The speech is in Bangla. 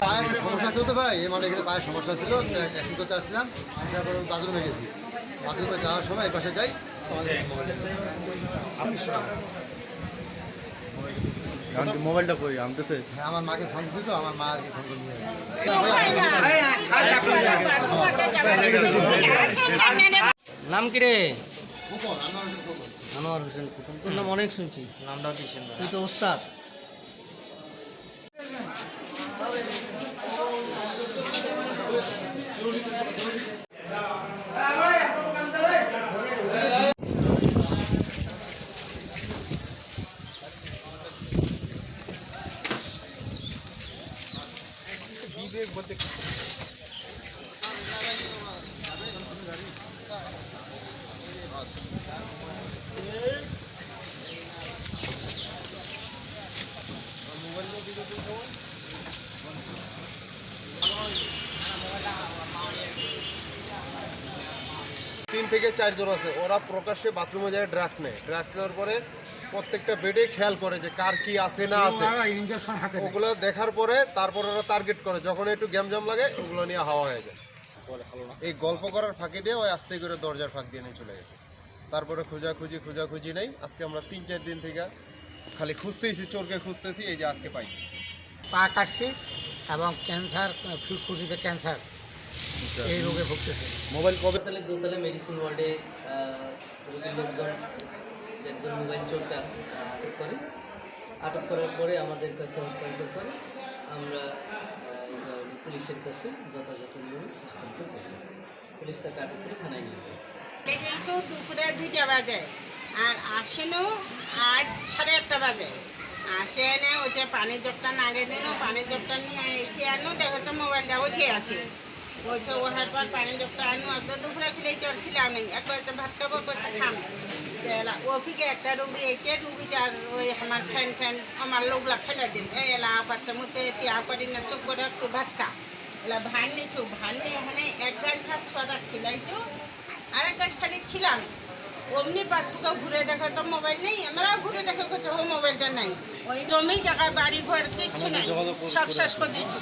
পায়ের সমস্যা ছিল তো ভাই, মানে এখানে পায়ের সমস্যা ছিল, অ্যাক্সিডেন্ট করতে আসছিলাম, তারপর বাথরুমে গেছি, বাথরুমে যাওয়ার সময় এই পাশে যাই মোবাইলটা কই আনতেছে। হ্যাঁ, আমার মাকে ফোন দিচ্ছি তো, আমার মা আর কি ফোন করে নিয়ে নাম কি রে? ফুকন। আনোয়ার হোসেন কুতুম। তোর নাম অনেক শুনছি, নামটাও দিয়েছেন, তুই তো ওস্তাদ। তিন থেকে চারজন আছে, ওরা প্রকাশ্যে বাথরুমে যায় ড্রাগস নেয়, ড্রাগস নেওয়ার পরে প্রত্যেকটা বেডে খেয়াল করে যে কার কি আছে না আছে, ওগুলো দেখার পরে তারপর ওরা টার্গেট করে, যখন একটু গ্যামজাম লাগে ওগুলো নিয়ে হাওয়া হয়ে যায়। এই গল্প করার ফাঁকি দিয়ে ওই আস্তে করে দরজার ফাঁক দিয়ে নিয়ে চলে গেছে। তারপরে খোঁজাখুঁজি নেই, আজকে আমরা 3-4 দিন থেকে খালি খুঁজতেইছি, চোরকে খুঁজতেছি, এই যে আজকে পাইছি। পা কাটছি এবং ক্যান্সার, ফুসফুসিতে ক্যান্সার, এই রোগে ভুগতেছে। মোবাইল কবে দোতলা মেডিসিন ওয়ার্ডে রোগীর লোকজন একজন মোবাইল চোরকে আটক করে। আটক করার পরে আমাদের কাছে হস্তান্তর করে, আমরা পুলিশের কাছে যথাযথ নিয়মে হস্তান্তর করি। পুলিশ তাকে আটক করে থানায় নিয়ে যায়। দুপুরে 2টা বাজে আর আসেনও 8-8:30 বাজে। আসে এনে ওইটা পানির জগটা নাগে দিল, পানির জগটা নিয়ে এটি আনো, দেখো মোবাইলটা উঠে আছে। ওইটা ওঠার পর পানির জগটা আনো, একদম দুপুরে খেলে চর খিলাম নেই, একবার ভাত খাবো করছে খাম। ওফিকে একটা রুগী এঁকে, রুগীটার ওই আমার ফ্যান আমার লোকলা ফেলে দিন, এলা বাচ্চা মুছে টিয়া করি না, চুপ করে একটু ভাত খা। এলা ভান নিয়েছো, ভান নিয়ে এখানে 1 গাছ ভাত 6টা খিলাইছো, আর 1 গাছ খালি খিলাম। অমনি পাসবুকেও ঘুরে দেখা তো মোবাইল নেই, আমরাও ঘুরে দেখা করছো ও মোবাইলটা নাই। ওই জমি জায়গা বাড়ি ঘর কিচ্ছু নাই, সব শেষ করে দিয়েছো।